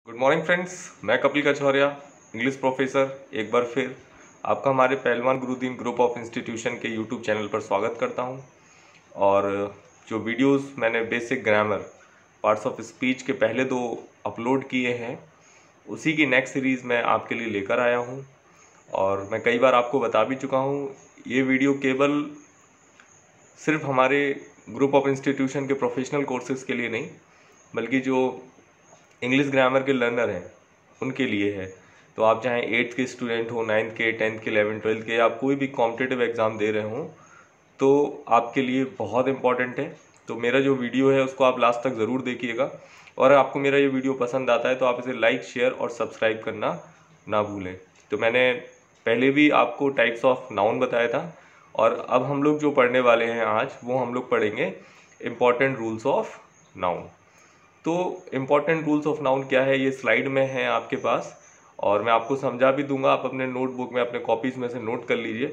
Good morning friends, मैं Kapil कछौरिया, English professor, एक बार फिर आपका हमारे पहलवान गुरुदीन ग्रुप ऑफ इंस्टीट्यूशन के यूट्यूब चैनल पर स्वागत करता हूं। और जो वीडियोस मैंने basic grammar, parts of speech के पहले 2 अपलोड किए हैं, उसी की नेक्स्ट सीरीज़ मैं आपके लिए लेकर आया हूं। और मैं कई बार आपको बता भी चुका हूं, ये वीडियो केवल सिर्फ हमारे ग्रुप ऑफ इंस्टीट्यूशन के प्रोफेशनल कोर्सेज़ के लिए नहीं, बल्कि जो इंग्लिश ग्रामर के लर्नर हैं उनके लिए है। तो आप चाहे 8th के स्टूडेंट हो, 9th के, 10th के, 11th 12th के, आप कोई भी कॉम्पिटिटिव एग्ज़ाम दे रहे हो तो आपके लिए बहुत इम्पॉर्टेंट है। तो मेरा जो वीडियो है उसको आप लास्ट तक ज़रूर देखिएगा। और आपको मेरा ये वीडियो पसंद आता है तो आप इसे लाइक, शेयर और सब्सक्राइब करना ना भूलें। तो मैंने पहले भी आपको टाइप्स ऑफ नाउन बताया था, और अब हम लोग जो पढ़ने वाले हैं आज, वो हम लोग पढ़ेंगे इम्पॉर्टेंट रूल्स ऑफ नाउन। तो इम्पॉर्टेंट रूल्स ऑफ नाउन क्या है, ये स्लाइड में है आपके पास, और मैं आपको समझा भी दूंगा। आप अपने नोटबुक में, अपने कॉपीज़ में से नोट कर लीजिए,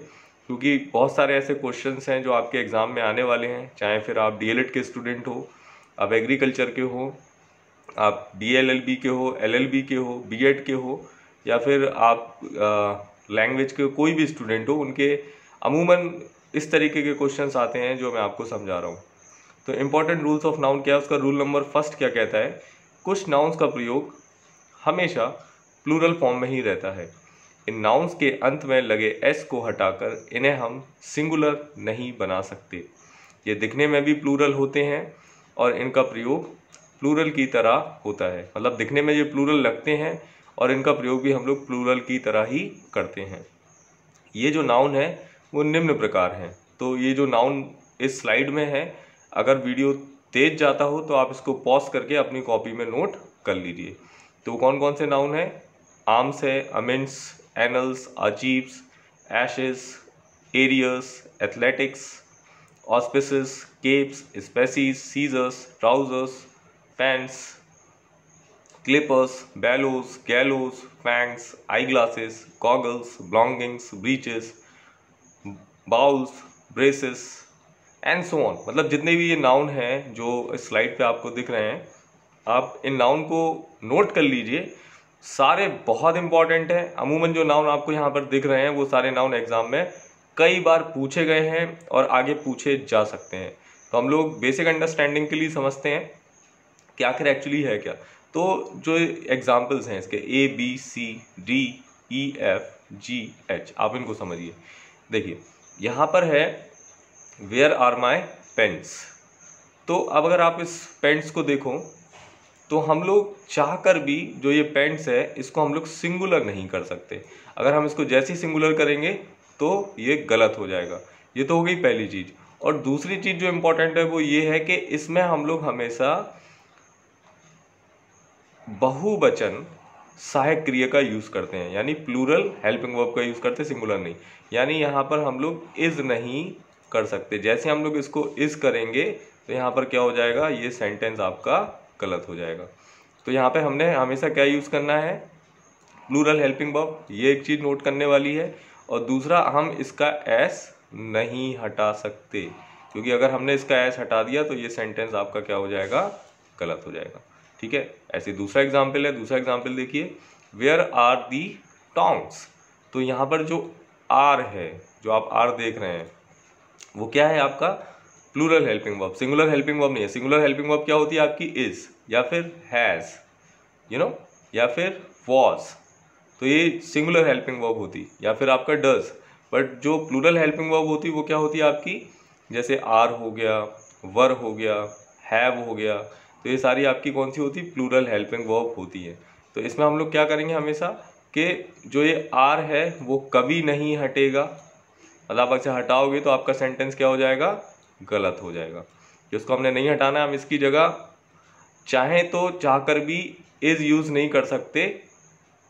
क्योंकि बहुत सारे ऐसे क्वेश्चंस हैं जो आपके एग्ज़ाम में आने वाले हैं। चाहे फिर आप डीएलएड के स्टूडेंट हो, आप एग्रीकल्चर के हो, आप डीएलएलबी के हो, एलएलबी के हो, बीएड के हो, या फिर आप लैंग्वेज के कोई भी स्टूडेंट हो, उनके अमूमन इस तरीके के क्वेश्चंस आते हैं जो मैं आपको समझा रहा हूँ। तो इम्पॉर्टेंट रूल्स ऑफ नाउन क्या है, उसका रूल नंबर फर्स्ट क्या कहता है, कुछ नाउन्स का प्रयोग हमेशा प्लूरल फॉर्म में ही रहता है। इन नाउन्स के अंत में लगे एस को हटाकर इन्हें हम सिंगुलर नहीं बना सकते। ये दिखने में भी प्लूरल होते हैं और इनका प्रयोग प्लूरल की तरह होता है। मतलब दिखने में ये प्लूरल लगते हैं और इनका प्रयोग भी हम लोग प्लूरल की तरह ही करते हैं। ये जो नाउन है वो निम्न प्रकार हैं। तो ये जो नाउन इस स्लाइड में है, अगर वीडियो तेज जाता हो तो आप इसको पॉज करके अपनी कॉपी में नोट कर लीजिए। तो कौन कौन से नाउन है, आर्म्स है, amends, annals, archives, ashes, arrears, athletics, auspices, capes, species, scissors, trousers, pants, clippers, bellows, gallows, fangs, eyeglasses, goggles, belongings, breeches, bowls, braces and so on. मतलब जितने भी ये नाउन हैं जो इस स्लाइड पे आपको दिख रहे हैं, आप इन नाउन को नोट कर लीजिए। सारे बहुत इंपॉर्टेंट हैं। अमूमन जो नाउन आपको यहाँ पर दिख रहे हैं वो सारे नाउन एग्जाम में कई बार पूछे गए हैं और आगे पूछे जा सकते हैं। तो हम लोग बेसिक अंडरस्टैंडिंग के लिए समझते हैं कि आखिर एक्चुअली है क्या। तो जो एग्जाम्पल्स हैं इसके ABCDEFGH, आप इनको समझिए। देखिए यहाँ पर है वेयर आर माई पेंट्स। तो अब अगर आप इस पेंट्स को देखो तो हम लोग चाह कर भी जो ये पेंट्स है इसको हम लोग सिंगुलर नहीं कर सकते। अगर हम इसको जैसे ही सिंगुलर करेंगे तो ये गलत हो जाएगा। ये तो हो गई पहली चीज़। और दूसरी चीज़ जो इम्पोर्टेंट है वो ये है कि इसमें हम लोग हमेशा बहुवचन सहायक क्रिया का यूज़ करते हैं, यानी प्लूरल हेल्पिंग वर्ब का यूज़ करते हैं, सिंगुलर नहीं। यानी यहाँ पर हम लोग इज़ नहीं कर सकते। जैसे हम लोग इसको इज़ करेंगे तो यहाँ पर क्या हो जाएगा, ये सेंटेंस आपका गलत हो जाएगा। तो यहाँ पे हमने हमेशा क्या यूज़ करना है, प्लूरल हेल्पिंग वर्ब। ये एक चीज़ नोट करने वाली है। और दूसरा, हम इसका एस नहीं हटा सकते, क्योंकि अगर हमने इसका एस हटा दिया तो ये सेंटेंस आपका क्या हो जाएगा, गलत हो जाएगा। ठीक है। ऐसे दूसरा एग्जाम्पल है, दूसरा एग्जाम्पल देखिए, वेयर आर दी टोंग्स। तो यहाँ पर जो आर है, जो आप आर देख रहे हैं, वो क्या है आपका plural helping verb, singular helping verb नहीं है। सिंगुलर हेल्पिंग वर्ब क्या होती है आपकी, इज या फिर हैज़, या फिर वॉज। तो ये सिंगुलर हेल्पिंग वर्ब होती, या फिर आपका डज। बट जो प्लूरल हेल्पिंग वर्ब होती वो क्या होती है आपकी, जैसे आर हो गया, वर हो गया, हैव हो गया। तो ये सारी आपकी कौन सी होती, प्लूरल हेल्पिंग वर्ब होती है। तो इसमें हम लोग क्या करेंगे हमेशा कि जो ये आर है वो कभी नहीं हटेगा। मतलब आप अगर हटाओगे तो आपका सेंटेंस क्या हो जाएगा, गलत हो जाएगा। जिसको हमने नहीं हटाना है, हम इसकी जगह चाहें तो चाहकर भी इज यूज़ नहीं कर सकते,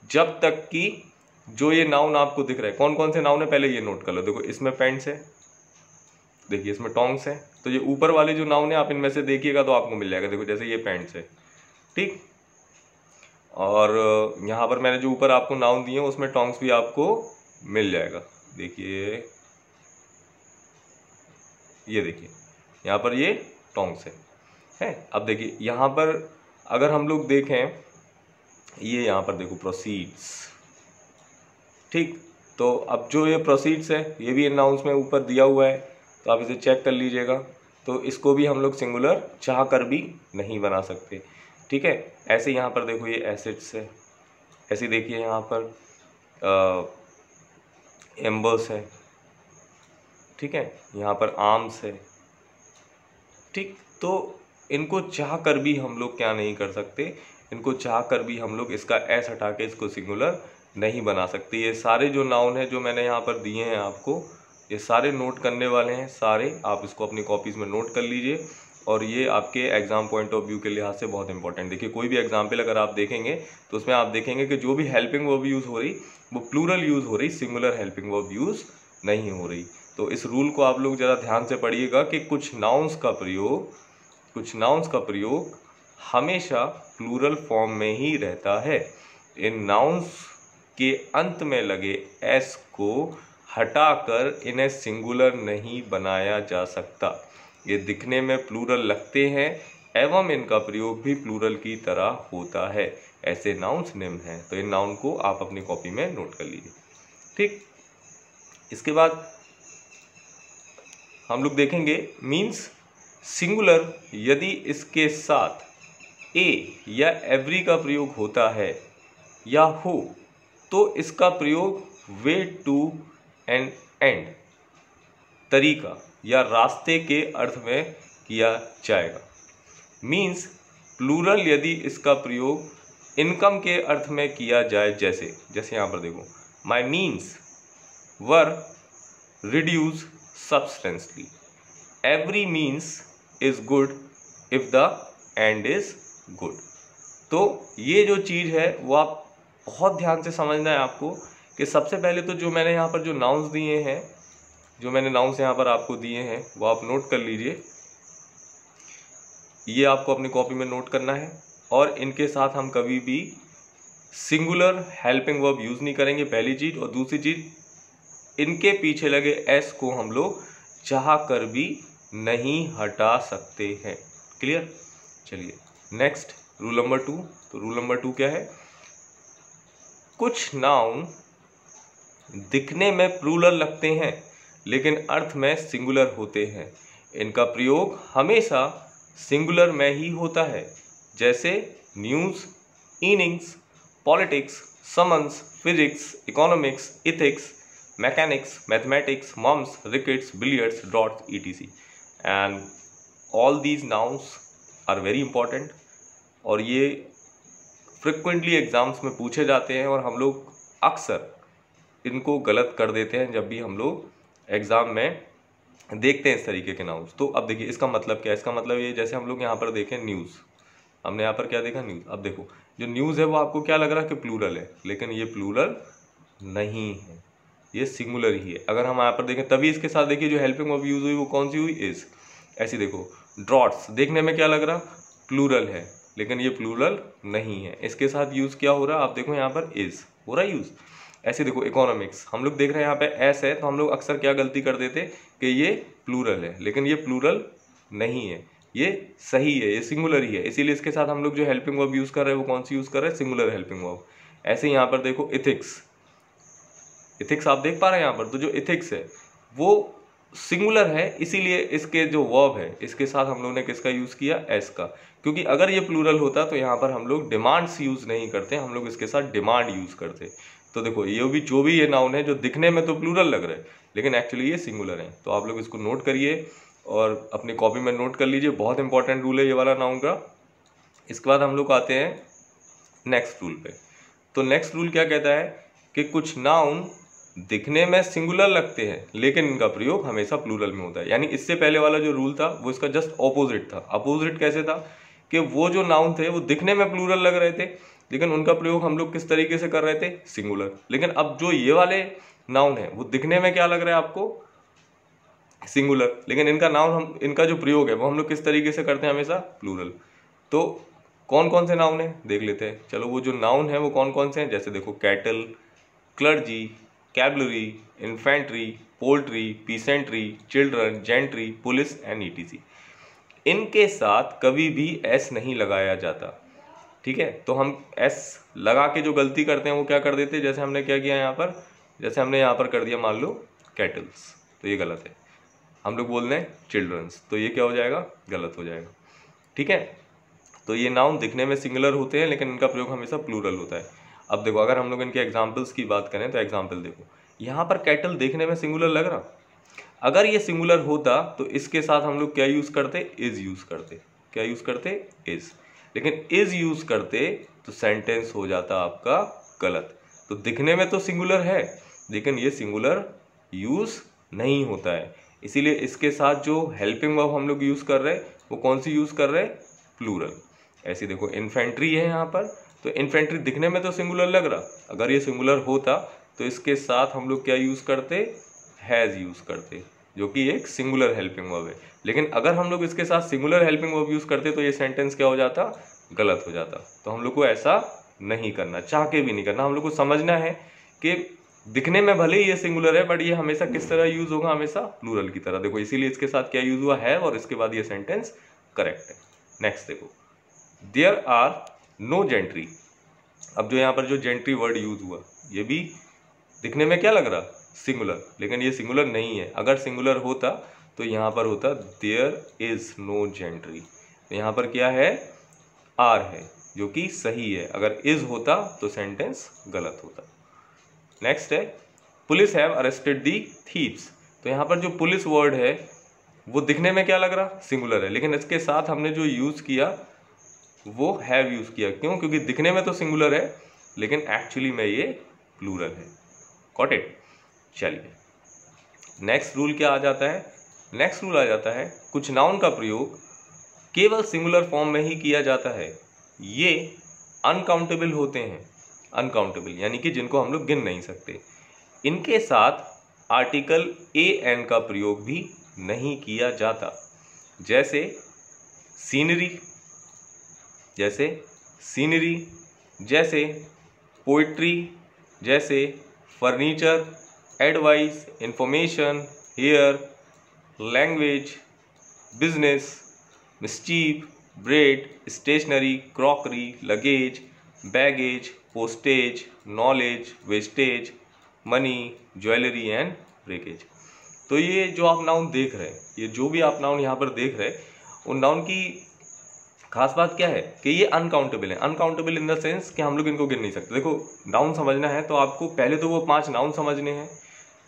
जब तक कि जो ये नाउन आपको दिख रहा है, कौन कौन से नाउन है पहले ये नोट कर लो। देखो इसमें पेंट्स है, देखिए इसमें टोंग्स है। तो ये ऊपर वाले जो नाउन है आप इनमें से देखिएगा तो आपको मिल जाएगा। देखो जैसे ये पेंट्स है, ठीक। और यहाँ पर मैंने जो ऊपर आपको नाउन दिए उसमें टोंग्स भी आपको मिल जाएगा। देखिए ये देखिए यहाँ पर ये टोंग्स है। अब देखिए यहाँ पर अगर हम लोग देखें, ये यहाँ पर देखो प्रोसीड्स, ठीक। तो अब जो ये प्रोसीड्स है ये भी नाउन्स में ऊपर दिया हुआ है, तो आप इसे चेक कर लीजिएगा। तो इसको भी हम लोग सिंगुलर चाह कर भी नहीं बना सकते, ठीक है। ऐसे यहाँ पर देखो ये एसेट्स है, ऐसे देखिए यहाँ पर एम्बर्स है, ठीक है, यहाँ पर आर्म्स है, ठीक। तो इनको चाह कर भी हम लोग क्या नहीं कर सकते, इनको चाह कर भी हम लोग इसका एस हटा के इसको सिंगुलर नहीं बना सकते। ये सारे जो नाउन है जो मैंने यहाँ पर दिए हैं आपको, ये सारे नोट करने वाले हैं, सारे आप इसको अपनी कॉपीज़ में नोट कर लीजिए। और ये आपके एग्ज़ाम पॉइंट ऑफ व्यू के लिहाज से बहुत इंपॉर्टेंट। देखिए कोई भी एग्जाम्पल अगर आप देखेंगे तो उसमें आप देखेंगे कि जो भी हेल्पिंग वर्ब यूज़ हो रही वो प्लूरल यूज़ हो रही, सिंगुलर हेल्पिंग वर्ब यूज़ नहीं हो रही। तो इस रूल को आप लोग ज़रा ध्यान से पढ़िएगा कि कुछ नाउन्स का प्रयोग हमेशा प्लूरल फॉर्म में ही रहता है। इन नाउन्स के अंत में लगे एस को हटाकर इन्हें सिंगुलर नहीं बनाया जा सकता। ये दिखने में प्लूरल लगते हैं एवं इनका प्रयोग भी प्लूरल की तरह होता है। ऐसे नाउन्स निम्न हैं। तो इन नाउन को आप अपनी कॉपी में नोट कर लीजिए, ठीक। इसके बाद हम लोग देखेंगे मीन्स सिंगुलर यदि इसके साथ ए या एवरी का प्रयोग होता है या हो तो इसका प्रयोग वे टू एन एंड तरीका या रास्ते के अर्थ में किया जाएगा। मीन्स प्लूरल यदि इसका प्रयोग इनकम के अर्थ में किया जाए, जैसे यहाँ पर देखो my means were reduce substantially, every means is good if the end is good. तो ये जो चीज़ है वो आप बहुत ध्यान से समझना है आपको कि सबसे पहले तो जो मैंने यहाँ पर जो नाउन्स दिए हैं, जो मैंने नाउन्स यहाँ पर आपको दिए हैं वो आप नोट कर लीजिए। ये आपको अपनी कॉपी में नोट करना है और इनके साथ हम कभी भी सिंगुलर हेल्पिंग वर्ब यूज़ नहीं करेंगे, पहली चीज़। और दूसरी चीज़, इनके पीछे लगे एस को हम लोग चाह कर भी नहीं हटा सकते हैं। क्लियर? चलिए नेक्स्ट रूल नंबर 2। तो रूल नंबर 2 क्या है? कुछ नाउन दिखने में प्लूरल लगते हैं लेकिन अर्थ में सिंगुलर होते हैं। इनका प्रयोग हमेशा सिंगुलर में ही होता है, जैसे news, innings, politics, summons, physics, economics, ethics, mechanics, mathematics, mumps, rickets, billiards, darts, etc. And all these nouns are very important और ये फ्रिक्वेंटली एग्जाम्स में पूछे जाते हैं और हम लोग अक्सर इनको गलत कर देते हैं जब भी हम लोग एग्ज़ाम में देखते हैं इस तरीके के नाउन्स। तो अब देखिए इसका मतलब क्या है? इसका मतलब ये, जैसे हम लोग यहाँ पर देखें न्यूज़, हमने यहाँ पर क्या देखा? न्यूज़। अब देखो जो न्यूज़ है वो आपको क्या लग रहा है कि प्लूरल है, लेकिन ये प्लूरल नहीं है, ये सिंगुलर ही है। अगर हम यहाँ पर देखें तभी इसके साथ देखिए जो हेल्पिंग वर्ब यूज़ हुई वो कौन सी हुई? इज़। ऐसी देखो ड्रॉट्स, देखने में क्या लग रहा? प्लूरल है, लेकिन ये प्लूरल नहीं है। इसके साथ यूज़ क्या हो रहा है? आप देखो यहाँ पर इज़ हो रहा है यूज़। ऐसे देखो इकोनॉमिक्स, हम लोग देख रहे हैं यहाँ पे एस है तो हम लोग अक्सर क्या गलती कर देते कि ये प्लूरल है, लेकिन ये प्लूरल नहीं है, ये सही है, ये सिंगुलर ही है। इसीलिए इसके साथ हम लोग जो हेल्पिंग वर्ब यूज़ कर रहे हैं वो कौन सी यूज़ कर रहे हैं? Singular helping verb. ऐसे यहाँ पर देखो इथिक्स, इथिक्स आप देख पा रहे हैं यहाँ पर, तो जो इथिक्स है वो सिंगुलर है, इसीलिए इसके जो वर्ब है इसके साथ हम लोग ने किसका यूज़ किया? एस का। क्योंकि अगर ये प्लूरल होता तो यहाँ पर हम लोग डिमांड्स यूज़ नहीं करते, हम लोग इसके साथ डिमांड यूज़ करते। तो देखो ये भी जो भी ये नाउन है जो दिखने में तो प्लूरल लग रहा है लेकिन एक्चुअली ये सिंगुलर है। तो आप लोग इसको नोट करिए और अपनी कॉपी में नोट कर लीजिए, बहुत इंपॉर्टेंट रूल है ये वाला नाउन का। इसके बाद हम लोग आते हैं नेक्स्ट रूल पे। तो नेक्स्ट रूल क्या कहता है कि कुछ नाउन दिखने में सिंगुलर लगते हैं लेकिन इनका प्रयोग हमेशा प्लूरल में होता है। यानी इससे पहले वाला जो रूल था वो इसका जस्ट ऑपोजिट था। अपोजिट कैसे था कि वो जो नाउन थे वो दिखने में प्लूरल लग रहे थे लेकिन उनका प्रयोग हम लोग किस तरीके से कर रहे थे? सिंगुलर। लेकिन अब जो ये वाले नाउन है वो दिखने में क्या लग रहा है आपको? सिंगुलर, लेकिन इनका जो प्रयोग है वो हम लोग किस तरीके से करते हैं? हमेशा प्लूरल। तो कौन कौन से नाउन है देख लेते हैं। चलो वो जो नाउन है वो कौन कौन से हैं? जैसे देखो cattle, clergy, cavalry, infantry, poultry, peasantry, children, gentry, police and etc. इनके साथ कभी भी एस नहीं लगाया जाता। ठीक है। तो हम एस लगा के जो गलती करते हैं वो क्या कर देते हैं, जैसे हमने क्या किया यहाँ पर, जैसे हमने यहाँ पर कर दिया मान लो कैटल्स, तो ये गलत है। हम लोग बोल रहे हैं चिल्ड्रंस, तो ये क्या हो जाएगा, गलत हो जाएगा। ठीक है। तो ये नाउन दिखने में सिंगुलर होते हैं लेकिन इनका प्रयोग हमेशा प्लूरल होता है। अब देखो अगर हम लोग इनके एग्जाम्पल्स की बात करें तो एग्जाम्पल देखो, यहाँ पर कैटल देखने में सिंगुलर लग रहा, अगर ये सिंगुलर होता तो इसके साथ हम लोग क्या यूज़ करते, इज यूज़ करते। क्या यूज़ करते, इज। लेकिन इज यूज़ करते तो सेंटेंस हो जाता आपका गलत। तो दिखने में तो सिंगुलर है लेकिन ये सिंगुलर यूज़ नहीं होता है, इसीलिए इसके साथ जो हेल्पिंग वर्ब हम लोग यूज़ कर रहे हैं वो कौन सी यूज़ कर रहे हैं, प्लूरल। ऐसे देखो इन्फेंट्री है यहाँ पर, तो इन्फेंट्री दिखने में तो सिंगुलर लग रहा, अगर ये सिंगुलर होता तो इसके साथ हम लोग क्या यूज़ करते, हैज़ यूज़ करते, जो कि एक सिंगुलर हेल्पिंग वर्ब है। लेकिन अगर हम लोग इसके साथ सिंगुलर हेल्पिंग वर्ब यूज़ करते तो ये सेंटेंस क्या हो जाता, गलत हो जाता। तो हम लोग को ऐसा नहीं करना, चाह के भी नहीं करना। हम लोग को समझना है कि दिखने में भले ही ये सिंगुलर है बट ये हमेशा किस तरह यूज़ होगा, हमेशा प्लूरल की तरह। देखो इसीलिए इसके साथ क्या यूज़ हुआ है और इसके बाद ये सेंटेंस करेक्ट है। नेक्स्ट देखो, देयर आर नो जेंट्री। अब जो यहाँ पर जो जेंट्री वर्ड यूज हुआ ये भी दिखने में क्या लग रहा, सिंगुलर, लेकिन ये सिंगुलर नहीं है। अगर सिंगुलर होता तो यहाँ पर होता देयर इज नो जेंट्री, तो यहाँ पर क्या है, आर है जो कि सही है। अगर इज होता तो सेंटेंस गलत होता। नेक्स्ट है, police have arrested the thieves. तो यहाँ पर जो पुलिस वर्ड है वो दिखने में क्या लग रहा, सिंगुलर है, लेकिन इसके साथ हमने जो यूज़ किया वो हैव यूज़ किया। क्यों, क्योंकि दिखने में तो सिंगुलर है लेकिन एक्चुअली में ये प्लूरल है। Got it. चलिए नेक्स्ट रूल क्या आ जाता है, नेक्स्ट रूल आ जाता है कुछ नाउन का प्रयोग केवल सिंगुलर फॉर्म में ही किया जाता है, ये अनकाउंटेबल होते हैं। अनकाउंटेबल यानी कि जिनको हम लोग गिन नहीं सकते। इनके साथ आर्टिकल ए एन का प्रयोग भी नहीं किया जाता, जैसे सीनरी, जैसे सीनरी, जैसे पोइट्री, जैसे furniture, advice, information, hair, language, business, mischief, bread, stationery, crockery, luggage, baggage, postage, knowledge, wastage, money, jewellery and breakage. तो ये जो आप नाउन देख रहे हैं, ये जो भी आप नाउन यहाँ पर देख रहे हैं, उन नाउन की खास बात क्या है कि ये अनकाउंटेबल है। अनकाउंटेबल इन द सेंस कि हम लोग इनको गिन नहीं सकते। देखो नाउन समझना है तो आपको पहले तो वो 5 नाउन समझने हैं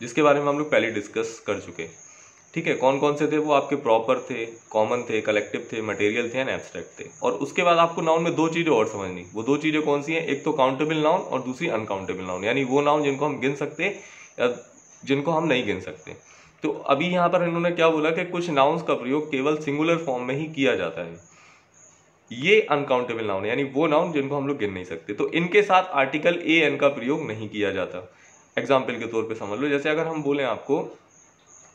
जिसके बारे में हम लोग पहले डिस्कस कर चुके। ठीक है, कौन कौन से थे वो, आपके प्रॉपर थे, कॉमन थे, कलेक्टिव थे, मटेरियल थे एंड एब्स्ट्रैक्ट थे। और उसके बाद आपको नाउन में 2 चीज़ें और समझनी। वो 2 चीज़ें कौन सी हैं, एक तो काउंटेबल नाउन और दूसरी अनकाउंटेबल नाउन, यानी वो नाउन जिनको हम गिन सकते या जिनको हम नहीं गिन सकते। तो अभी यहाँ पर इन्होंने क्या बोला कि कुछ नाउन्स का प्रयोग केवल सिंगुलर फॉर्म में ही किया जाता है, ये अनकाउंटेबल नाउन है, यानी वो नाउन जिनको हम लोग गिन नहीं सकते। तो इनके साथ आर्टिकल ए एन का प्रयोग नहीं किया जाता। एग्जाम्पल के तौर पे समझ लो, जैसे अगर हम बोलें आपको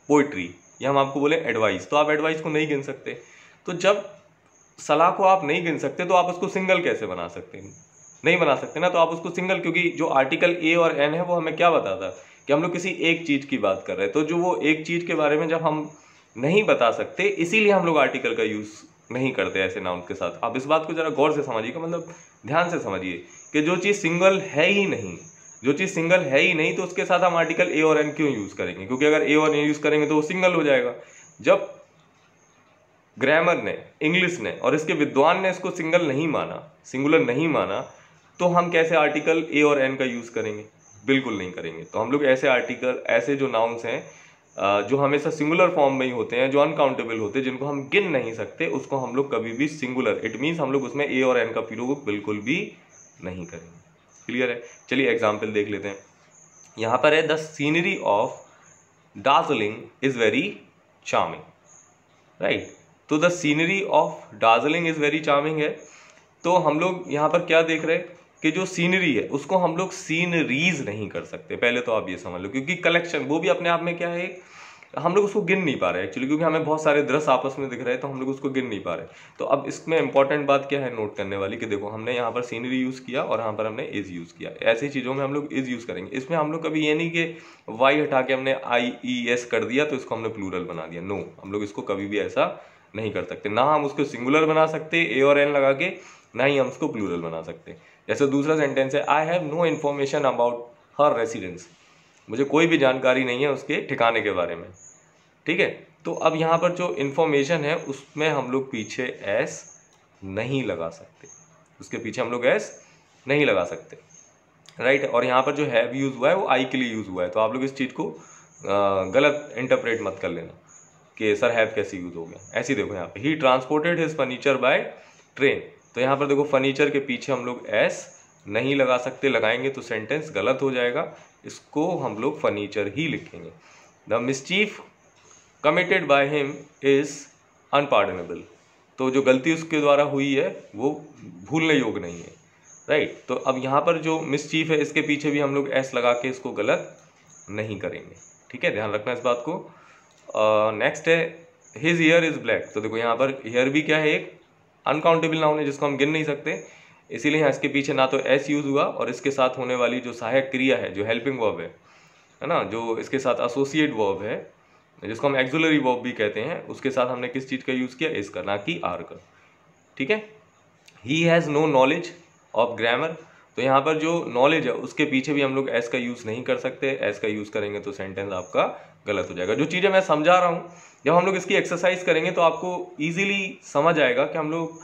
पोइट्री या हम आपको बोलें एडवाइस, तो आप एडवाइस को नहीं गिन सकते। तो जब सलाह को आप नहीं गिन सकते तो आप उसको सिंगल कैसे बना सकते हैं, नहीं बना सकते ना। तो आप उसको सिंगल, क्योंकि जो आर्टिकल ए और एन है वो हमें क्या बताता कि हम लोग किसी एक चीज़ की बात कर रहे हैं। तो जो वो एक चीज़ के बारे में जब हम नहीं बता सकते, इसीलिए हम लोग आर्टिकल का यूज़ नहीं करते ऐसे नाउन के साथ। आप इस बात को जरा गौर से समझिएगा, मतलब ध्यान से समझिए कि जो चीज़ सिंगल है ही नहीं, जो चीज़ सिंगल है ही नहीं तो उसके साथ हम आर्टिकल ए और एन क्यों यूज़ करेंगे, क्योंकि अगर ए और एन यूज़ करेंगे तो वो सिंगल हो जाएगा। जब ग्रामर ने, इंग्लिश ने और इसके विद्वान ने इसको सिंगल नहीं माना, सिंगुलर नहीं माना, तो हम कैसे आर्टिकल ए और एन का यूज़ करेंगे, बिल्कुल नहीं करेंगे। तो हम लोग ऐसे आर्टिकल, ऐसे जो नाउन्स हैं जो हमेशा सिंगुलर फॉर्म में ही होते हैं, जो अनकाउंटेबल होते हैं, जिनको हम गिन नहीं सकते, उसको हम लोग कभी भी सिंगुलर, इट मीन्स हम लोग उसमें ए और एन का प्रयोग बिल्कुल भी नहीं करेंगे। क्लियर है। चलिए एग्जाम्पल देख लेते हैं। यहाँ पर है the scenery of Darjeeling is very charming, right. तो the scenery of Darjeeling is very charming है। तो हम लोग यहाँ पर क्या देख रहे हैं कि जो सीनरी है उसको हम लोग सीनरीज नहीं कर सकते, पहले तो आप ये समझ लो, क्योंकि कलेक्शन वो भी अपने आप में क्या है, हम लोग उसको गिन नहीं पा रहे एक्चुअली, क्योंकि हमें बहुत सारे दृश्य आपस में दिख रहे हैं तो हम लोग उसको गिन नहीं पा रहे। तो अब इसमें इंपॉर्टेंट बात क्या है नोट करने वाली, कि देखो हमने यहाँ पर सीनरी यूज़ किया और यहाँ पर हमने इज यूज़ किया। ऐसी चीज़ों में हम लोग इज यूज़ करेंगे। इसमें हम लोग कभी ये नहीं कि वाई हटा के हमने आई ई एस कर दिया तो इसको हमने प्लूरल बना दिया। नो, हम लोग इसको कभी भी ऐसा नहीं कर सकते। ना हम उसको सिंगुलर बना सकते ए और एन लगा के, ना ही हम उसको प्लूरल बना सकते। जैसे दूसरा सेंटेंस है, I have no information about her residence, मुझे कोई भी जानकारी नहीं है उसके ठिकाने के बारे में, ठीक है। तो अब यहाँ पर जो इन्फॉर्मेशन है उसमें हम लोग पीछे एस नहीं लगा सकते, उसके पीछे हम लोग एस नहीं लगा सकते, राइट। और यहाँ पर जो हैव यूज़ हुआ है वो आई के लिए यूज़ हुआ है, तो आप लोग इस चीज़ को गलत इंटरप्रेट मत कर लेना कि सर हैव कैसे यूज़ हो गया। ऐसे देखो यहाँ पे, he transported his furniture by train, तो यहाँ पर देखो फर्नीचर के पीछे हम लोग एस नहीं लगा सकते, लगाएंगे तो सेंटेंस गलत हो जाएगा, इसको हम लोग फर्नीचर ही लिखेंगे। The mischief committed by him is unpardonable, तो जो गलती उसके द्वारा हुई है वो भूलने योग्य नहीं है, राइट। तो अब यहाँ पर जो मिसचीफ है इसके पीछे भी हम लोग एस लगा के इसको गलत नहीं करेंगे, ठीक है, ध्यान रखना इस बात को। नेक्स्ट है हिज ईयर इज़ ब्लैक, तो देखो यहाँ पर ईयर भी क्या है, एक अनकाउंटेबल नाउन है जिसको हम गिन नहीं सकते, इसीलिए यहाँ इसके पीछे ना तो एस यूज़ हुआ और इसके साथ होने वाली जो सहायक क्रिया है, जो हेल्पिंग वर्ब है ना, जो इसके साथ एसोसिएट वर्ब है जिसको हम एक्सुलरी वर्ब भी कहते हैं, उसके साथ हमने किस चीज़ का यूज़ किया, इस का, ना कि आर का, ठीक है। He has no knowledge of grammar, तो यहाँ पर जो नॉलेज है उसके पीछे भी हम लोग एस का यूज़ नहीं कर सकते, एस का यूज़ करेंगे तो सेंटेंस आपका गलत हो जाएगा। जो चीज़ें मैं समझा रहा हूँ, जब हम लोग इसकी एक्सरसाइज करेंगे तो आपको ईजिली समझ आएगा कि हम लोग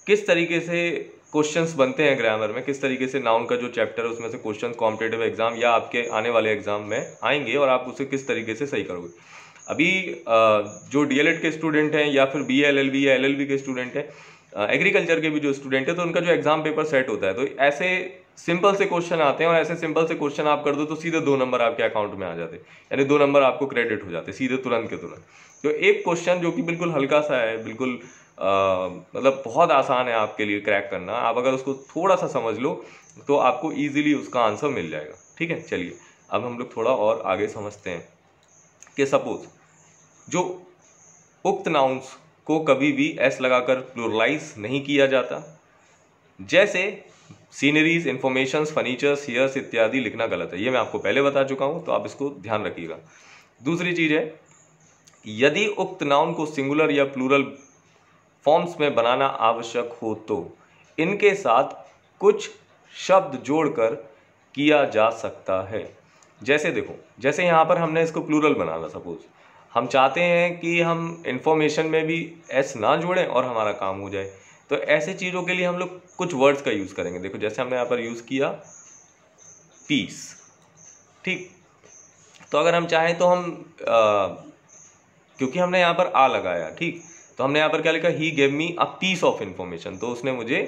किस तरीके से क्वेश्चंस बनते हैं ग्रामर में, किस तरीके से नाउन का जो चैप्टर है उसमें से क्वेश्चंस कॉम्पिटिटिव एग्जाम या आपके आने वाले एग्जाम में आएंगे और आप उसे किस तरीके से सही करोगे। अभी जो डीएलएड के स्टूडेंट हैं या फिर बीए-एलएलबी या एलएलबी के स्टूडेंट हैं, एग्रीकल्चर के भी जो स्टूडेंट है, तो उनका जो एग्जाम पेपर सेट होता है तो ऐसे सिंपल से क्वेश्चन आते हैं और ऐसे सिंपल से क्वेश्चन आप कर दो तो सीधे 2 नंबर आपके अकाउंट में आ जाते, यानी 2 नंबर आपको क्रेडिट हो जाते सीधे तुरंत के तुरंत। तो एक क्वेश्चन जो कि बिल्कुल हल्का सा है, बिल्कुल मतलब बहुत आसान है आपके लिए क्रैक करना, आप अगर उसको थोड़ा सा समझ लो तो आपको ईजिली उसका आंसर मिल जाएगा, ठीक है। चलिए अब हम लोग थोड़ा और आगे समझते हैं कि सपोज जो उक्त नाउन्स को कभी भी एस लगाकर प्लुरलाइज नहीं किया जाता, जैसे सीनरीज, इंफॉर्मेशंस, फर्नीचर्स, हियर्स इत्यादि लिखना गलत है, ये मैं आपको पहले बता चुका हूं, तो आप इसको ध्यान रखिएगा। दूसरी चीज है, यदि उक्त नाउन को सिंगुलर या प्लूरल फॉर्म्स में बनाना आवश्यक हो तो इनके साथ कुछ शब्द जोड़कर किया जा सकता है। जैसे देखो, जैसे यहाँ पर हमने इसको प्लूरल बनाना, सपोज हम चाहते हैं कि हम इंफॉर्मेशन में भी एस ना जोड़ें और हमारा काम हो जाए, तो ऐसे चीज़ों के लिए हम लोग कुछ वर्ड्स का यूज़ करेंगे। देखो जैसे हमने यहाँ पर यूज़ किया पीस, ठीक, तो अगर हम चाहें तो हम क्योंकि हमने यहाँ पर आ लगाया, ठीक, तो हमने यहाँ पर क्या लिखा, he gave me a piece of information, तो उसने मुझे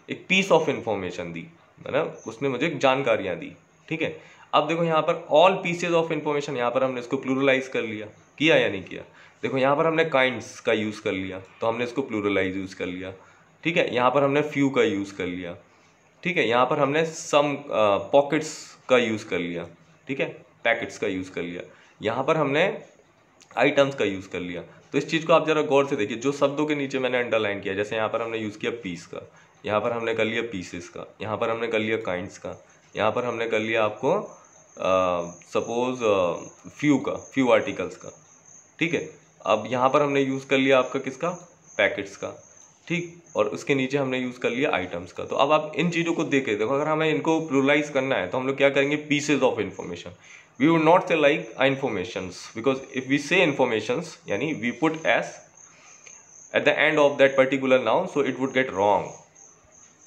एक पीस ऑफ इन्फॉर्मेशन दी, है ना, उसने मुझे जानकारियाँ दी, ठीक है। अब देखो यहाँ पर ऑल पीसेज ऑफ इन्फॉर्मेशन, यहाँ पर हमने इसको प्लूरलाइज कर लिया, किया या नहीं किया। देखो यहाँ पर हमने काइंड्स का यूज़ कर लिया तो हमने इसको प्लूरलाइज यूज़ कर लिया, ठीक है। यहाँ पर हमने फ्यू का यूज़ कर लिया, ठीक है। यहाँ पर हमने सम पॉकेट्स का यूज़ कर लिया, ठीक है, पैकेट्स का यूज़ कर लिया। यहाँ पर हमने आइटम्स का यूज़ कर लिया। तो इस चीज़ को आप ज़रा गौर से देखिए, जो शब्दों के नीचे मैंने अंडरलाइन किया, जैसे यहाँ पर हमने यूज़ किया पीस का, यहाँ पर हमने कर लिया पीसेस का, यहाँ पर हमने कर लिया काइंड्स का, यहाँ पर हमने कर लिया आपको सपोज फ्यू आर्टिकल्स का, ठीक है। अब यहाँ पर हमने यूज़ कर लिया आपका किसका, पैकेट्स का, ठीक, और उसके नीचे हमने यूज़ कर लिया आइटम्स का। तो अब आप इन चीज़ों को देखें, देखो अगर हमें इनको प्लुरलाइज करना है तो हम लोग क्या करेंगे, pieces of information. We would not say like informations, because if we say informations यानी we put s at the end of that particular noun, so it would get wrong,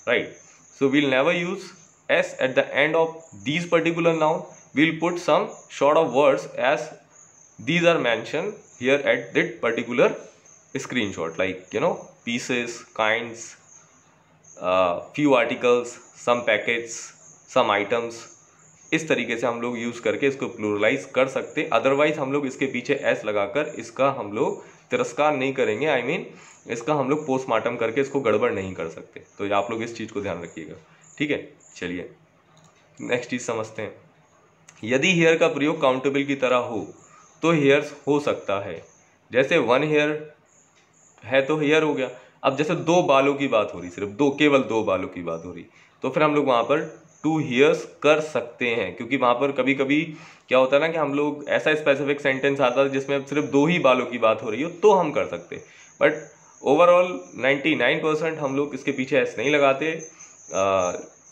right? So we'll never use s at the end of these particular noun. We'll put some sort of words as these are mentioned here at that particular screenshot, like you know, pieces, kinds, few articles, some packets, some items. इस तरीके से हम लोग use करके इसको pluralise कर सकते, otherwise हम लोग इसके पीछे एस लगाकर इसका हम लोग तिरस्कार नहीं करेंगे, I mean, इसका हम लोग पोस्टमार्टम करके इसको गड़बड़ नहीं कर सकते। तो आप लोग इस चीज़ को ध्यान रखिएगा, ठीक है। चलिए नेक्स्ट चीज़ समझते हैं। यदि हेयर का प्रयोग काउंटेबल की तरह हो तो हेयर्स हो सकता है, जैसे 1 हेयर है तो हेयर हो गया। अब जैसे 2 बालों की बात हो रही, सिर्फ केवल 2 बालों की बात हो रही, तो फिर हम लोग वहाँ पर 2 हेयर्स कर सकते हैं, क्योंकि वहाँ पर कभी कभी क्या होता है ना कि हम लोग ऐसा स्पेसिफिक सेंटेंस आता है जिसमें सिर्फ 2 ही बालों की बात हो रही हो तो हम कर सकते हैं, बट ओवरऑल 99% हम लोग इसके पीछे एस नहीं लगाते,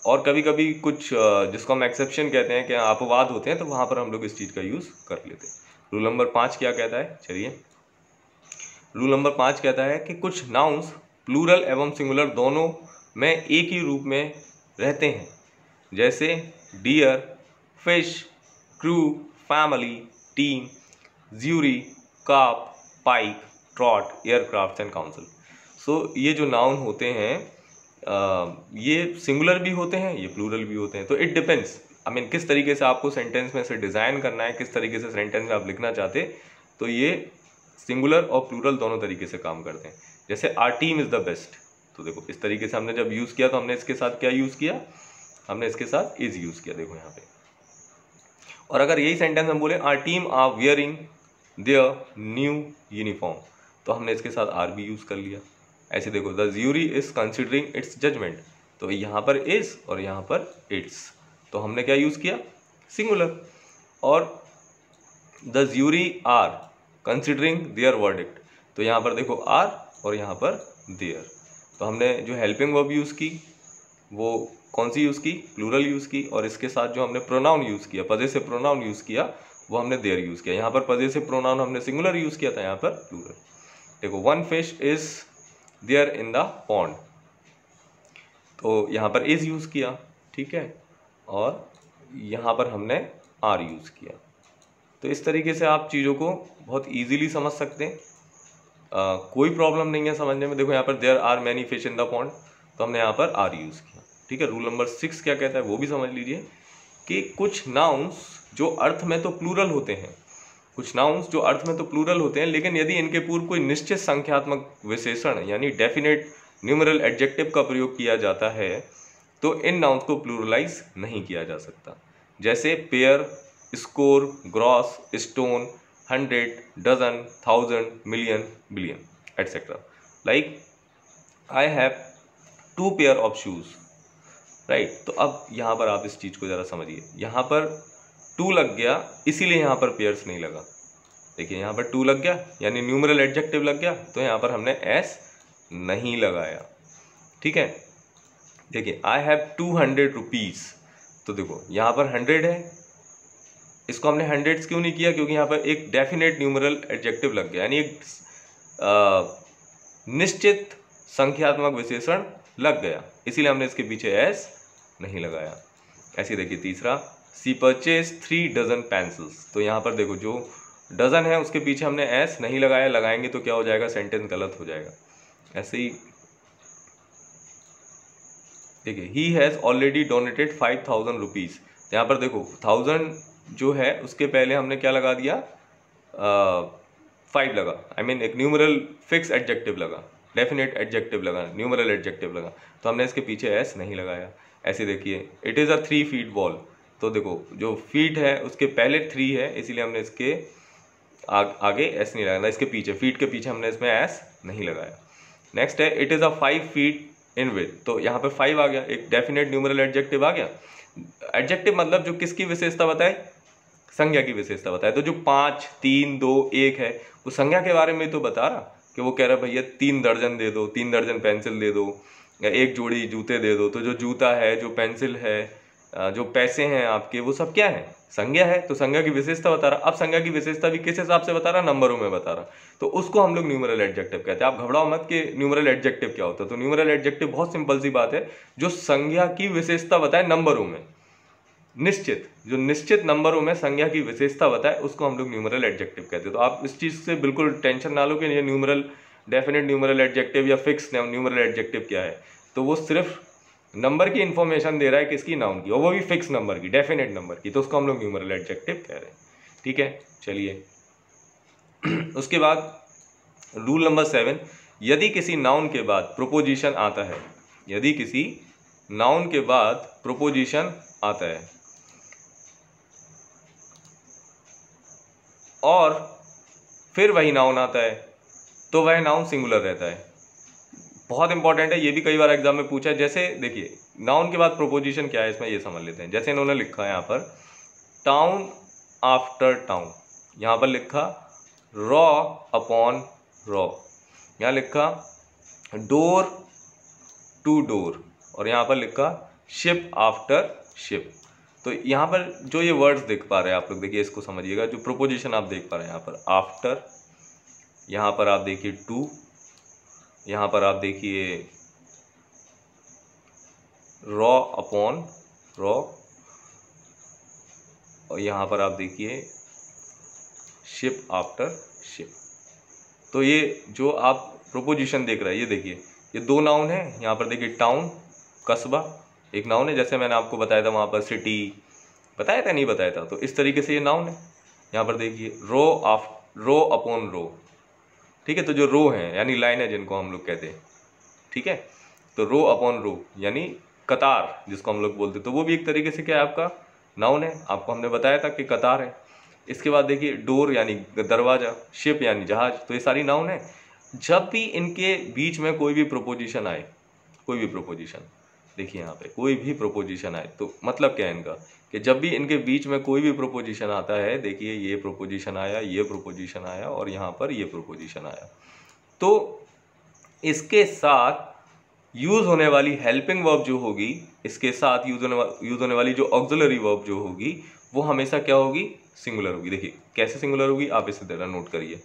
और कभी कभी कुछ जिसको हम एक्सेप्शन कहते हैं कि अपवाद होते हैं, तो वहाँ पर हम लोग इस चीज़ का यूज़ कर लेते हैं। रूल नंबर 5 क्या कहता है, चलिए रूल नंबर 5 कहता है कि कुछ नाउन्स प्लूरल एवं सिंगुलर दोनों में एक ही रूप में रहते हैं, जैसे deer, fish, crew, family, team, jury, carp, pike, trout, aircraft and council. So ये जो नाउन होते हैं ये सिंगुलर भी होते हैं, ये प्लूरल भी होते हैं। तो इट डिपेंड्स, आई मीन किस तरीके से आपको सेंटेंस में से डिज़ाइन करना है, किस तरीके से सेंटेंस में आप लिखना चाहते, तो ये सिंगुलर और प्लूरल दोनों तरीके से काम करते हैं। जैसे our team is the best, तो देखो इस तरीके से हमने जब यूज़ किया तो हमने इसके साथ क्या यूज़ किया, हमने इसके साथ इज यूज़ किया, देखो यहाँ पे। और अगर यही सेंटेंस हम बोले our team are wearing their new uniform, तो हमने इसके साथ आर भी यूज़ कर लिया। ऐसे देखो the jury is considering its judgement, तो यहाँ पर इज और यहाँ पर इट्स, तो हमने क्या यूज़ किया, सिंगुलर। और the jury are considering their verdict, तो यहाँ पर देखो आर और यहाँ पर देयर, तो हमने जो हेल्पिंग वर्ब यूज़ की वो कौन सी यूज़ की, प्लूरल यूज़ की। और इसके साथ जो हमने प्रोनाउन यूज़ किया, पजे से प्रोनाउन यूज़ किया, वो हमने देयर यूज़ किया। यहाँ पर पजे से प्रोनाउन हमने सिंगुलर यूज़ किया था, यहाँ पर प्लूरल। देखो one fish is there in the pond, तो यहाँ पर इज यूज़ किया, ठीक है, और यहाँ पर हमने आर यूज़ किया। तो इस तरीके से आप चीज़ों को बहुत ईजीली समझ सकते हैं, कोई प्रॉब्लम नहीं है समझने में। देखो यहाँ पर there are many fish in the pond, तो हमने यहाँ पर आर यूज़ किया, ठीक है। रूल नंबर 6 क्या कहता है वो भी समझ लीजिए कि कुछ नाउन्स जो अर्थ में तो प्लूरल होते हैं, कुछ नाउन्स जो अर्थ में तो प्लूरल होते हैं, लेकिन यदि इनके पूर्व कोई निश्चित संख्यात्मक विशेषण यानी डेफिनेट न्यूमरल एडजेक्टिव का प्रयोग किया जाता है, तो इन नाउन्स को प्लूरलाइज नहीं किया जा सकता। जैसे pair, score, gross, stone, 100, dozen, 1000, million, billion etcetera. Like I have 2 pair of shoes, right. तो अब यहाँ पर आप इस चीज़ को ज़रा समझिए, यहाँ पर 2 लग गया, इसीलिए यहाँ पर पेयर्स नहीं लगा। देखिए यहाँ पर 2 लग गया यानी न्यूमरल एडजेक्टिव लग गया, तो यहाँ पर हमने एस नहीं लगाया, ठीक है। देखिए आई हैव 200 रुपीज़, तो देखो यहाँ पर 100 है, इसको हमने हंड्रेड्स क्यों नहीं किया, क्योंकि यहाँ पर एक डेफिनेट न्यूमरल एडजेक्टिव लग गया, यानी एक निश्चित संख्यात्मक विशेषण लग गया, इसीलिए हमने इसके पीछे एस नहीं लगाया। ऐसे देखिए तीसरा, सी परचेज 3 डजन पेंसिल्स, तो यहाँ पर देखो जो डजन है उसके पीछे हमने एस नहीं लगाया, लगाएंगे तो क्या हो जाएगा, सेंटेंस गलत हो जाएगा। ऐसे ही देखिए he has already donated 5000 rupees, यहाँ पर देखो 1000 जो है उसके पहले हमने क्या लगा दिया, 5 लगा, आई मीन एक न्यूमरल फिक्स एडजेक्टिव लगा, डेफिनेट एडजेक्टिव लगा, न्यूमरल एडजेक्टिव लगा, तो हमने इसके पीछे एस नहीं लगाया। ऐसे देखिए it is a 3 feet wall, तो देखो जो फीट है उसके पहले 3 है, इसीलिए हमने इसके आगे एस नहीं लगाया, इसके पीछे फीट के पीछे हमने इसमें एस नहीं लगाया। नेक्स्ट है it is a 5 feet in width, तो यहाँ पे 5 आ गया, एक डेफिनेट न्यूमरल एडजेक्टिव आ गया। एडजेक्टिव मतलब जो किसकी विशेषता बताए, संज्ञा की विशेषता बताए, तो जो 5, 3, 2, 1 है वो संज्ञा के बारे में तो बता रहा, कि वो कह रहा भैया 3 दर्जन दे दो, 3 दर्जन पेंसिल दे दो, या 1 जोड़ी जूते दे दो, तो जो जूता है, जो पेंसिल है, जो पैसे हैं आपके, वो सब क्या है, संज्ञा है, तो संज्ञा की विशेषता बता रहा। अब संज्ञा की विशेषता भी किस हिसाब से बता रहा, नंबरों में बता रहा, तो उसको हम लोग न्यूमरल एडजेक्टिव कहते हैं। आप घबराओ मत कि न्यूमरल एडजेक्टिव क्या होता है, तो न्यूमरल एडजेक्टिव बहुत सिंपल सी बात है, जो संज्ञा की विशेषता बताए नंबरों में, निश्चित, जो निश्चित नंबरों में संज्ञा की विशेषता बताए उसको हम लोग न्यूमरल एडजेक्टिव कहते हैं। तो आप इस चीज़ से बिल्कुल टेंशन ना लो कि ये न्यूमरल, डेफिनेट न्यूमरल एडजेक्टिव या फिक्स न्यूमरल एडजेक्टिव क्या है, तो वो सिर्फ नंबर की इंफॉर्मेशन दे रहा है, किसकी, नाउन की, और वो भी फिक्स नंबर की, डेफिनेट नंबर की, तो उसको हम लोग न्यूमरल एडजेक्टिव कह रहे हैं, ठीक है। चलिए उसके बाद रूल नंबर 7, यदि किसी नाउन के बाद प्रोपोजिशन आता है, यदि किसी नाउन के बाद प्रोपोजिशन आता है और फिर वही नाउन आता है, तो वह नाउन सिंगुलर रहता है। बहुत इंपॉर्टेंट है, ये भी कई बार एग्जाम में पूछा है। जैसे देखिए नाउन के बाद प्रोपोजिशन क्या है, इसमें ये समझ लेते हैं। जैसे इन्होंने लिखा है यहाँ पर टाउन आफ्टर टाउन, यहाँ पर लिखा रॉ अपॉन रॉ, यहाँ लिखा डोर टू डोर, और यहाँ पर लिखा शिप आफ्टर शिप। तो यहाँ पर जो ये वर्ड्स देख पा रहे हैं आप लोग, देखिए इसको समझिएगा, जो प्रोपोजिशन आप देख पा रहे हैं यहाँ पर आफ्टर, यहाँ पर आप देखिए टू, यहाँ पर आप देखिए रॉ अपॉन रॉ, और यहाँ पर आप देखिए शिप आफ्टर शिप। तो ये जो आप प्रोपोजिशन देख रहे हैं, ये देखिए ये दो नाउन है। यहाँ पर देखिए टाउन, कस्बा एक नाउन है, जैसे मैंने आपको बताया था वहाँ पर सिटी बताया था, नहीं बताया था, तो इस तरीके से ये नाउन है। यहाँ पर देखिए रो अपॉन रो, ठीक है। तो जो रो है यानी लाइन है जिनको हम लोग कहते हैं, ठीक है। तो रो अपॉन रो यानी कतार जिसको हम लोग बोलते हैं, तो वो भी एक तरीके से क्या है आपका नाउन है। आपको हमने बताया था कि कतार है। इसके बाद देखिए डोर यानी दरवाज़ा, शिप यानी जहाज, तो ये सारी नाउन है। जब भी इनके बीच में कोई भी प्रोपोजिशन आए, कोई भी प्रोपोजिशन, देखिए यहाँ पे कोई भी प्रोपोजिशन आए, तो मतलब क्या है इनका, कि जब भी इनके बीच में कोई भी प्रोपोजिशन आता है, देखिए ये प्रोपोजिशन आया, ये प्रोपोजिशन आया, और यहाँ पर ये प्रोपोजिशन आया, तो इसके साथ यूज़ होने वाली हेल्पिंग वर्ब जो होगी, इसके साथ यूज़ होने वाली जो ऑक्सिलरी वर्ब जो होगी, वो हमेशा क्या होगी, सिंगुलर होगी। देखिए कैसे सिंगुलर होगी, आप इसे जरा नोट करिए।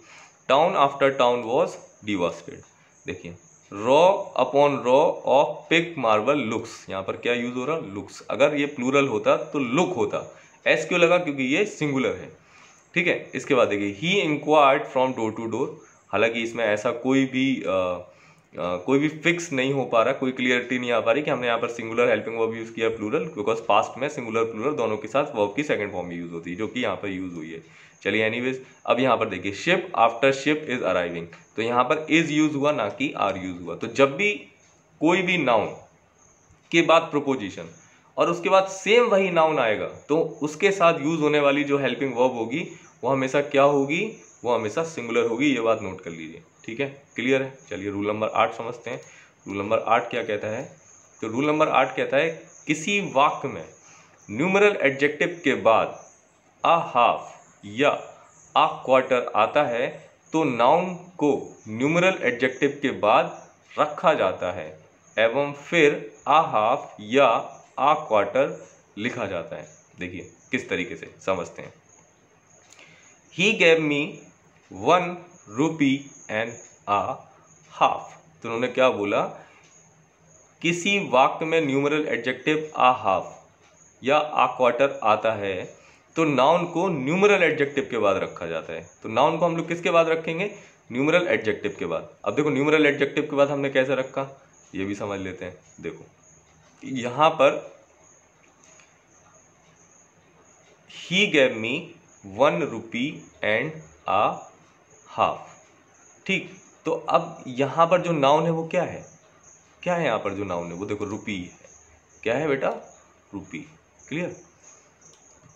Town after town was devastated, देखिए row upon row of pink marble looks, यहाँ पर क्या यूज हो रहा, लुक्स। अगर ये प्लूरल होता तो लुक होता, एस क्यों लगा, क्योंकि ये सिंगुलर है, ठीक है। इसके बाद देखिए he inquired from door to door, हालांकि इसमें ऐसा कोई भी फिक्स नहीं हो पा रहा, कोई क्लियरिटी नहीं आ पा रही कि हमने यहाँ पर सिंगुलर हेल्पिंग वर्ब यूज़ किया प्लूरल, बिकॉज पास्ट में सिंगुलर प्लूरल दोनों के साथ वर्ब की सेकंड फॉर्म में यूज़ होती है, जो कि यहाँ पर यूज़ हुई है। चलिए एनीवेज, अब यहाँ पर देखिए ship after ship is arriving, तो यहाँ पर इज यूज हुआ ना कि आर यूज हुआ। तो जब भी कोई भी नाउन के बाद प्रोपोजिशन और उसके बाद सेम वही नाउन आएगा, तो उसके साथ यूज होने वाली जो हेल्पिंग वर्ब होगी वो हमेशा क्या होगी, वो हमेशा सिंगुलर होगी। ये बात नोट कर लीजिए, ठीक है, क्लियर है। चलिए रूल नंबर 8 समझते हैं। रूल नंबर 8 क्या कहता है, तो रूल नंबर 8 कहता है किसी वाक्य में न्यूमरल एडजेक्टिव के बाद अ हाफ या अ क्वार्टर आता है तो नाउन को न्यूमरल एडजेक्टिव के बाद रखा जाता है एवं फिर अ हाफ या अ क्वार्टर लिखा जाता है। देखिए किस तरीके से समझते हैं। ही gave me 1 rupee and a half, तो उन्होंने क्या बोला, किसी वाक्य में न्यूमरल एडजेक्टिव अ हाफ या अ क्वार्टर आता है तो नाउन को न्यूमरल एडजेक्टिव के बाद रखा जाता है। तो नाउन को हम लोग किसके बाद रखेंगे, न्यूमरल एडजेक्टिव के बाद। अब देखो न्यूमरल एडजेक्टिव के बाद हमने कैसे रखा, ये भी समझ लेते हैं। देखो यहाँ पर ही gave me 1 rupee and a half, ठीक। तो अब यहाँ पर जो नाउन है वो क्या है, क्या है यहाँ पर जो नाउन है वो देखो रुपी है, क्या है बेटा, रुपी, क्लियर।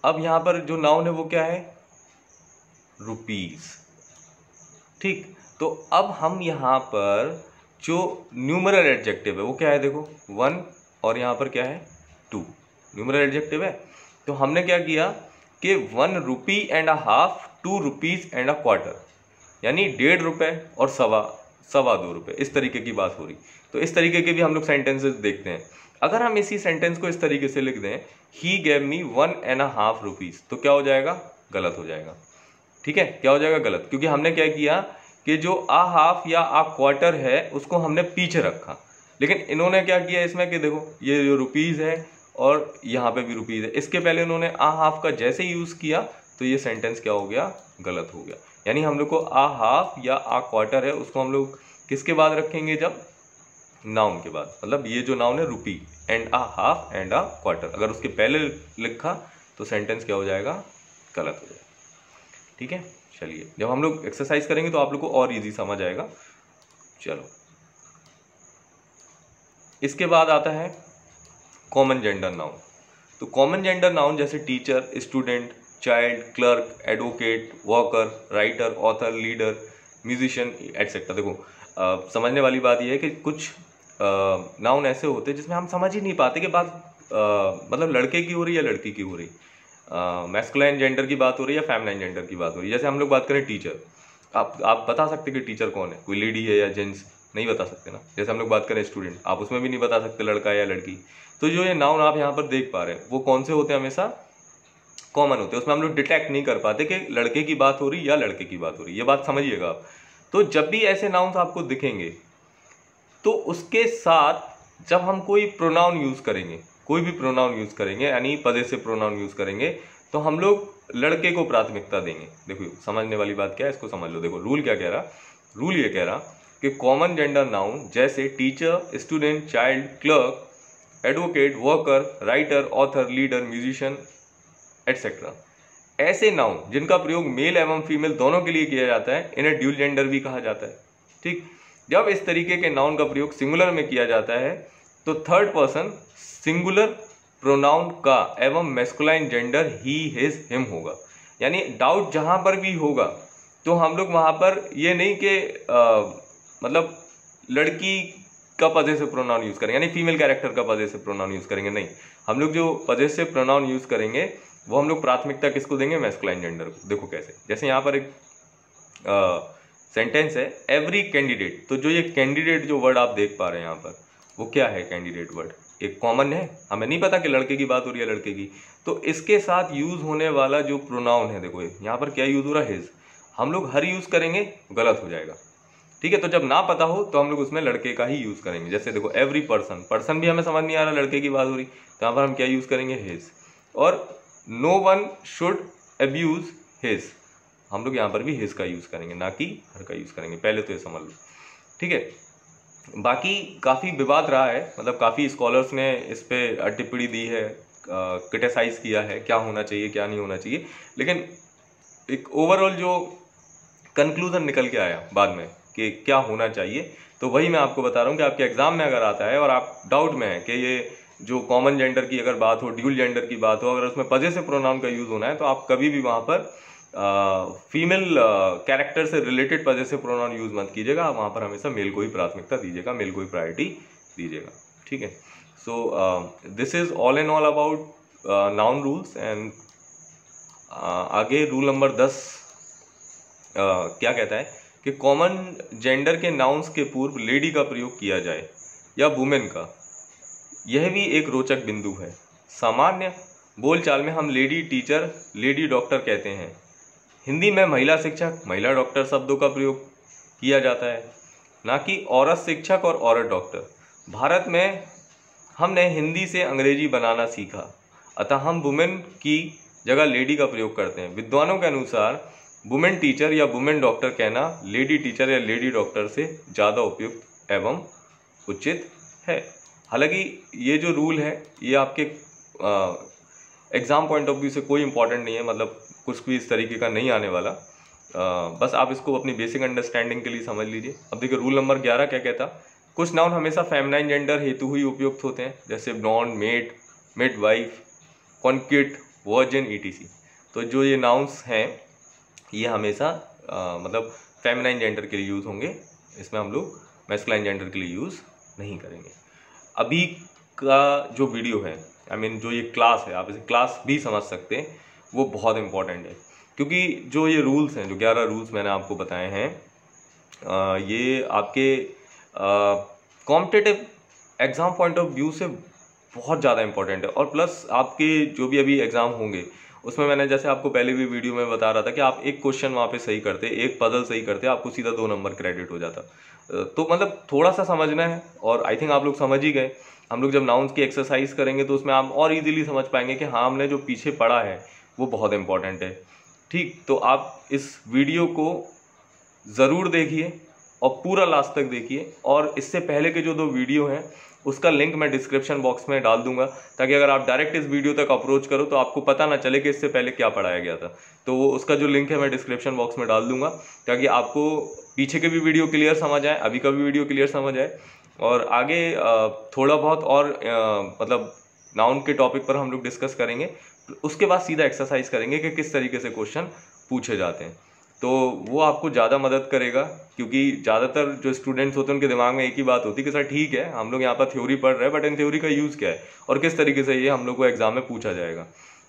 अब यहाँ पर जो नाउन है वो क्या है, रुपीज, ठीक। तो अब हम यहाँ पर जो न्यूमरल एडजेक्टिव है वो क्या है, देखो 1 और यहाँ पर क्या है 2, न्यूमरल एडजेक्टिव है। तो हमने क्या किया कि 1 rupee and a half, 2 rupees and a quarter, यानी 1.5 रुपये और सवा 2 रुपये, इस तरीके की बात हो रही। तो इस तरीके के भी हम लोग सेंटेंसेस देखते हैं। अगर हम इसी सेंटेंस को इस तरीके से लिख दें, ही गेव मी 1.5 रुपीज, तो क्या हो जाएगा, गलत हो जाएगा, ठीक है। क्या हो जाएगा, गलत, क्योंकि हमने क्या किया कि जो अ हाफ या अ क्वार्टर है उसको हमने पीछे रखा, लेकिन इन्होंने क्या किया इसमें कि देखो ये जो रुपीज़ है और यहाँ पे भी रुपीज़ है, इसके पहले उन्होंने अ हाफ का जैसे यूज़ किया तो ये सेंटेंस क्या हो गया, गलत हो गया। यानी हम लोग को अ हाफ या अ क्वार्टर है उसको हम लोग किसके बाद रखेंगे, जब नाउन के बाद, मतलब ये जो नाउन है rupee and a half and a quarter, अगर उसके पहले लिखा तो सेंटेंस क्या हो जाएगा, गलत हो जाएगा, ठीक है। चलिए जब हम लोग एक्सरसाइज करेंगे तो आप लोग को और इजी समझ आएगा। चलो इसके बाद आता है कॉमन जेंडर नाउन। तो कॉमन जेंडर नाउन जैसे teacher, student, child, clerk, advocate, worker, writer, author, leader, musician etcetera. देखो समझने वाली बात यह है कि कुछ नाउन ऐसे होते हैं जिसमें हम समझ ही नहीं पाते कि बात मतलब लड़के की हो रही है या लड़की की हो रही, मैस्कुलाइन जेंडर की बात हो रही है या फेमिनाइन जेंडर की बात हो रही है। जैसे हम लोग बात करें टीचर, आप बता सकते कि टीचर कौन है, कोई लेडी है या जेंट्स, नहीं बता सकते ना। जैसे हम लोग बात करें स्टूडेंट, आप उसमें भी नहीं बता सकते लड़का या लड़की। तो जो ये नाउन आप यहाँ पर देख पा रहे हैं वो कौन से होते हैं, हमेशा कॉमन होते हैं। उसमें हम लोग डिटेक्ट नहीं कर पाते कि लड़के की बात हो रही या लड़के की बात हो रही, ये बात समझिएगा आप। तो जब भी ऐसे नाउन्स आपको दिखेंगे तो उसके साथ जब हम कोई प्रोनाउन यूज़ करेंगे, कोई भी प्रोनाउन यूज़ करेंगे यानी पजेसिव प्रोनाउन यूज़ करेंगे, तो हम लोग लड़के को प्राथमिकता देंगे। देखो समझने वाली बात क्या है, इसको समझ लो। देखो रूल क्या कह रहा, रूल ये कह रहा कि कॉमन जेंडर नाउन जैसे teacher, student, child, clerk, advocate, worker, writer, author, leader, musician etcetera, ऐसे नाउन जिनका प्रयोग मेल एवं फीमेल दोनों के लिए किया जाता है, इन्हें ड्यूल जेंडर भी कहा जाता है। ठीक, जब इस तरीके के नाउन का प्रयोग सिंगुलर में किया जाता है तो थर्ड पर्सन सिंगुलर प्रोनाउन का एवं मैस्कुलाइन जेंडर ही, हिज, हिम होगा। यानी डाउट जहां पर भी होगा तो हम लोग वहां पर ये नहीं कि मतलब लड़की का पजेसिव प्रोनाउन यूज करेंगे यानी फीमेल कैरेक्टर का पजेसिव प्रोनाउन यूज करेंगे, नहीं। हम लोग जो पजेसिव प्रोनाउन यूज करेंगे वो हम लोग प्राथमिकता किसको देंगे, मैस्कुलाइन जेंडर को। देखो कैसे, जैसे यहाँ पर एक सेंटेंस है एवरी कैंडिडेट, तो जो ये कैंडिडेट जो वर्ड आप देख पा रहे हैं यहाँ पर, वो क्या है कैंडिडेट वर्ड, एक कॉमन है, हमें नहीं पता कि लड़के की बात हो रही है लड़के की। तो इसके साथ यूज होने वाला जो प्रोनाउन है, देखो यहाँ पर क्या यूज हो रहा है, हिज। हम लोग हर यूज करेंगे गलत हो जाएगा, ठीक है। तो जब ना पता हो तो हम लोग उसमें लड़के का ही यूज करेंगे। जैसे देखो एवरी पर्सन, पर्सन भी हमें समझ नहीं आ रहा लड़के की बात हो रही, तो यहाँ पर हम क्या यूज करेंगे, हिज। और no one should abuse his, हम लोग यहाँ पर भी हिज का यूज करेंगे, ना कि हर का यूज करेंगे। पहले तो ये समझ लो, ठीक है। बाकी काफ़ी विवाद रहा है, मतलब काफ़ी स्कॉलर्स ने इस पे टिप्पणी दी है, क्रिटिसाइज किया है क्या होना चाहिए क्या नहीं होना चाहिए, लेकिन एक ओवरऑल जो कंक्लूजन निकल के आया बाद में कि क्या होना चाहिए, तो वही मैं आपको बता रहा हूँ कि आपके एग्जाम में अगर आता है और आप डाउट में है कि ये जो कॉमन जेंडर की अगर बात हो, ड्यूल जेंडर की बात हो, अगर उसमें पजेसिव प्रोनाउन का यूज़ होना है, तो आप कभी भी वहाँ पर फीमेल कैरेक्टर से रिलेटेड पजेसिव प्रोनाउन यूज़ मत कीजिएगा। आप वहाँ पर हमेशा मेल को ही प्राथमिकता दीजिएगा, मेल को ही प्रायोरिटी दीजिएगा, ठीक है। So this is all and all about noun rules. And आगे रूल नंबर 10 क्या कहता है कि कॉमन जेंडर के नाउन्स के पूर्व लेडी का प्रयोग किया जाए या वुमेन का, यह भी एक रोचक बिंदु है। सामान्य बोलचाल में हम लेडी टीचर, लेडी डॉक्टर कहते हैं। हिंदी में महिला शिक्षक, महिला डॉक्टर शब्दों का प्रयोग किया जाता है, ना कि औरत शिक्षक और औरत डॉक्टर। भारत में हमने हिंदी से अंग्रेजी बनाना सीखा, अतः हम वुमेन की जगह लेडी का प्रयोग करते हैं। विद्वानों के अनुसार वुमेन टीचर या वुमेन डॉक्टर कहना लेडी टीचर या लेडी डॉक्टर से ज़्यादा उपयुक्त एवं उचित है। हालांकि ये जो रूल है ये आपके एग्ज़ाम पॉइंट ऑफ व्यू से कोई इंपॉर्टेंट नहीं है, मतलब कुछ भी इस तरीके का नहीं आने वाला, बस आप इसको अपनी बेसिक अंडरस्टैंडिंग के लिए समझ लीजिए। अब देखिए रूल नंबर 11 क्या कहता, कुछ नाउन हमेशा फेमिनाइन जेंडर हेतु ही उपयुक्त होते हैं, जैसे blonde, maid, midwife, coquette, virgin, etc. तो जो ये नाउन्स हैं ये हमेशा मतलब फेमिनाइन जेंडर के लिए यूज़ होंगे, इसमें हम लोग मैस्कुलाइन जेंडर के लिए यूज़ नहीं करेंगे। अभी का जो वीडियो है, आई मीन जो ये क्लास है, आप इसे क्लास भी समझ सकते हैं, वो बहुत इंपॉर्टेंट है, क्योंकि जो ये रूल्स हैं, जो 11 रूल्स मैंने आपको बताए हैं, ये आपके competitive exam point of view से बहुत ज़्यादा इंपॉर्टेंट है। और प्लस आपके जो भी अभी एग्ज़ाम होंगे उसमें मैंने जैसे आपको पहले भी वीडियो में बता रहा था कि आप एक क्वेश्चन वहाँ पे सही करते, एक पजल सही करते, आपको सीधा 2 नंबर क्रेडिट हो जाता। तो मतलब थोड़ा सा समझना है, और आई थिंक आप लोग समझ ही गए। हम लोग जब नाउन्स की एक्सरसाइज करेंगे तो उसमें आप और इजीली समझ पाएंगे कि हाँ हमने जो पीछे पढ़ा है वो बहुत इंपॉर्टेंट है, ठीक। तो आप इस वीडियो को ज़रूर देखिए और पूरा लास्ट तक देखिए, और इससे पहले के जो 2 वीडियो हैं उसका लिंक मैं डिस्क्रिप्शन बॉक्स में डाल दूंगा, ताकि अगर आप डायरेक्ट इस वीडियो तक अप्रोच करो तो आपको पता ना चले कि इससे पहले क्या पढ़ाया गया था। तो वो उसका जो लिंक है मैं डिस्क्रिप्शन बॉक्स में डाल दूंगा, ताकि आपको पीछे के भी वीडियो क्लियर समझ आए, अभी का भी वीडियो क्लियर समझ आए, और आगे थोड़ा बहुत और मतलब नाउन के टॉपिक पर हम लोग डिस्कस करेंगे। उसके बाद सीधा एक्सरसाइज करेंगे कि किस तरीके से क्वेश्चन पूछे जाते हैं, तो वो आपको ज़्यादा मदद करेगा। क्योंकि ज़्यादातर जो स्टूडेंट्स होते हैं उनके दिमाग में एक ही बात होती है कि सर ठीक है हम लोग यहाँ पर थ्योरी पढ़ रहे हैं, बट इन थ्योरी का यूज़ क्या है और किस तरीके से ये हम लोग को एग्जाम में पूछा जाएगा।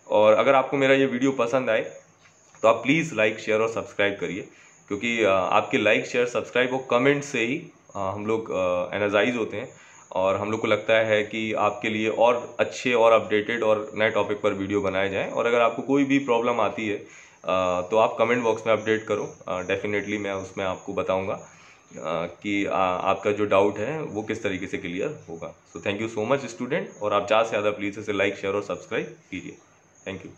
और अगर आपको मेरा ये वीडियो पसंद आए तो आप प्लीज़ लाइक, शेयर और सब्सक्राइब करिए, क्योंकि आपके लाइक, शेयर, सब्सक्राइब और कमेंट से ही हम लोग एनर्जाइज होते हैं और हम लोग को लगता है कि आपके लिए और अच्छे और अपडेटेड और नए टॉपिक पर वीडियो बनाए जाएं। और अगर आपको कोई भी प्रॉब्लम आती है तो आप कमेंट बॉक्स में अपडेट करो, डेफिनेटली मैं उसमें आपको बताऊंगा कि आपका जो डाउट है वो किस तरीके से क्लियर होगा। So thank you so much student, और आप ज़्यादा से ज़्यादा प्लीज़ इसे लाइक शेयर और सब्सक्राइब कीजिए। Thank you.